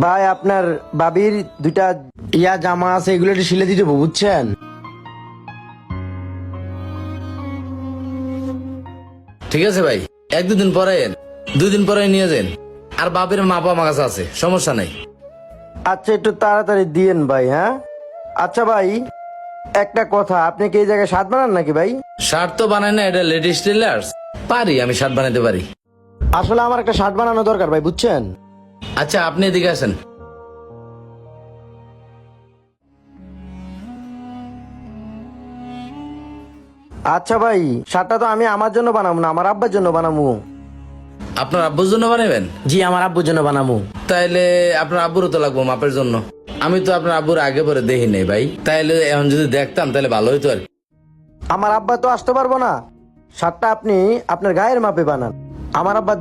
ভাই আপনার বাবির দুইটা জামা আছে, এগুলো একটু সিলে দিতে হবে, বুঝছেন? ঠিক আছে ভাই, এক দুদিন পরে এন, 2 দিন পরে নিয়ে যান। আর বাপের মাপা আমার কাছে আছে, সমস্যা নাই। আচ্ছা একটু তাড়াতাড়ি দিয়েন ভাই। হ্যাঁ আচ্ছা ভাই, একটা কথা, আপনি কি এই জায়গায় শার্ট বানান নাকি ভাই? শার্ট তো বানাই না, এটা লেডিস টেলার্স। পারি, আমি শার্ট বানাতে পারি। আসলে আমার একটা শার্ট বানানো দরকার ভাই, বুঝছেন? আচ্ছা, আপনি এদিকে আসেন। আচ্ছা ভাই, শার্টটা তো আমি আমার জন্য বানাবো না, আমার আব্বার জন্য বানাবো। আপনার আব্বুর জন্য বানাবেন? জি, আমার আব্বুর জন্য বানাবো। তাইলে আপনার আব্বুরও তো লাগবো মাপের জন্য। আমি তো আপনার আব্বুর আগে পরে দেখি নাই ভাই, তাইলে এখন যদি দেখতাম তাহলে ভালো হইতো আর কি। আমার আব্বা তো আসতে পারবো না, শার্টটা আপনি আপনার গায়ের মাপে বানান। আমার আব্বা